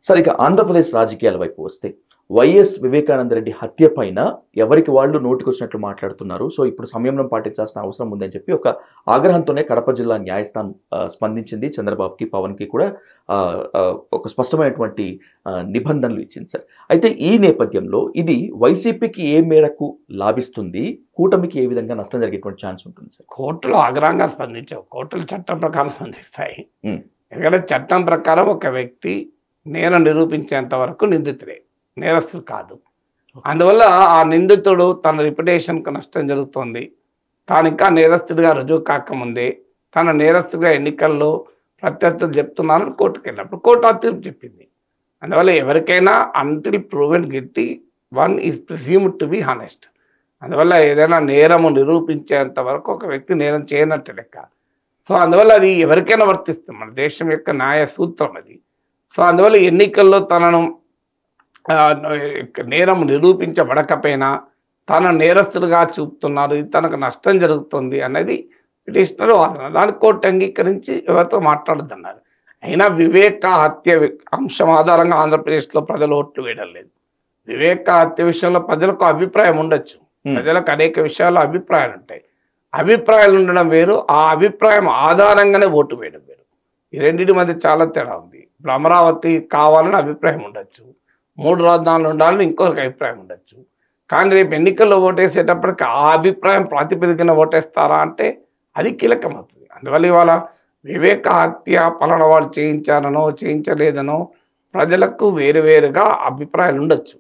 సరే ఇక ఆంధ్రప్రదేశ్ రాజకీయాల వైపు వస్తే వైఎస్ వివేకానంద రెడ్డి హత్య పైన ఎవరికి వాళ్ళు నోటికొచ్చినట్లు మాట్లాడుతున్నారు. సో ఇప్పుడు సంయమనం పాటించాల్సిన అవసరం ఉందని చెప్పి ఒక ఆగ్రహంతోనే కడప జిల్లా న్యాయస్థానం స్పందించింది. చంద్రబాబుకి, పవన్కి కూడా ఒక స్పష్టమైనటువంటి నిబంధనలు ఇచ్చింది సార్. అయితే ఈ నేపథ్యంలో ఇది వైసీపీకి ఏ మేరకు లాభిస్తుంది, కూటమికి ఏ విధంగా నష్టం జరిగేటువంటి ఛాన్స్ ఉంటుంది సార్? కోర్టులు ఆగ్రహంగా స్పందించవు, కోర్టులు చట్టం ప్రకారం స్పందిస్తాయి. ఎందుకంటే చట్టం ప్రకారం ఒక వ్యక్తి నేరం నిరూపించేంత వరకు నిందితుడే, నేరస్తుడు కాదు. అందువల్ల ఆ నిందితుడు తన రిప్యుటేషన్కు నష్టం జరుగుతుంది, తాను ఇంకా నేరస్తుడిగా రుజువు కాకముందే తన నేరస్తుడిగా ఎన్నికల్లో ప్రత్యర్థులు చెప్తున్నారని కోర్టుకు వెళ్ళినప్పుడు కోర్టు ఆ తీర్పు చెప్పింది. అందువల్ల ఎవరికైనా until proven guilty one is presumed to be honest. అందువల్ల ఏదైనా నేరము నిరూపించేంత వరకు ఒక వ్యక్తి నేరం చేయనట్టు లెక్క. సో అందువల్ల అది ఎవరికైనా వర్తిస్తుంది, మన దేశం యొక్క న్యాయ సూత్రం అది. సో అందువల్ల ఎన్నికల్లో తనను నేరం నిరూపించబడకపోయినా తన నేరస్తులుగా చూపుతున్నారు, ఇది తనకు నష్టం జరుగుతుంది అనేది పిటిషనర్ వాదన. దాన్ని కోర్టు అంగీకరించి ఎవరితో మాట్లాడద్దన్నారు. అయినా వివేక హత్య అంశం ఆధారంగా ఆంధ్రప్రదేశ్లో ప్రజలు ఓట్లు వేయడం లేదు. వివేక హత్య విషయంలో ప్రజలకు అభిప్రాయం ఉండొచ్చు, ప్రజలకు అనేక విషయాల్లో అభిప్రాయాలు ఉంటాయి. అభిప్రాయాలు ఉండడం వేరు, ఆ అభిప్రాయం ఆధారంగానే ఓటు వేయడం వేరు. ఈ రెండింటి మధ్య చాలా తేడా ఉంది. ఇప్పుడు అమరావతి కావాలని అభిప్రాయం ఉండొచ్చు, 3 రాజధానులు ఉండాలని ఇంకొక అభిప్రాయం ఉండొచ్చు. కానీ రేపు ఎన్నికల్లో ఓటేసేటప్పటికి ఆ అభిప్రాయం ప్రాతిపదికన ఓటేస్తారా అంటే అది కీలకమవుతుంది. అందువల్ల ఇవాళ వివేక హత్య పలానా వాళ్ళు చేయించారనో చేయించలేదనో ప్రజలకు వేరువేరుగా అభిప్రాయాలు ఉండొచ్చు.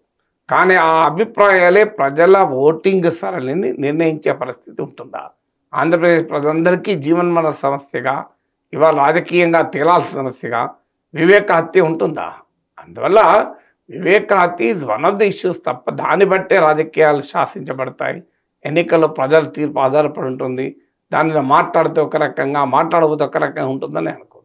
కానీ ఆ అభిప్రాయాలే ప్రజల ఓటింగ్ సరళిని నిర్ణయించే పరిస్థితి ఉంటుందా? ఆంధ్రప్రదేశ్ ప్రజలందరికీ జీవన్మరణ సమస్యగా, ఇవాళ రాజకీయంగా తేలాల్సిన సమస్యగా వివేక హత్య ఉంటుందా? అందువల్ల వివేక హత్య is one of the issues తప్ప దాన్ని బట్టే రాజకీయాలు శాసించబడతాయి. ఎన్నికల్లో ప్రజల తీర్పు ఆధారపడి ఉంటుంది. దాని మీద మాట్లాడితే ఒక రకంగా, మాట్లాడకపోతే ఒక రకంగా ఉంటుందని అనుకో.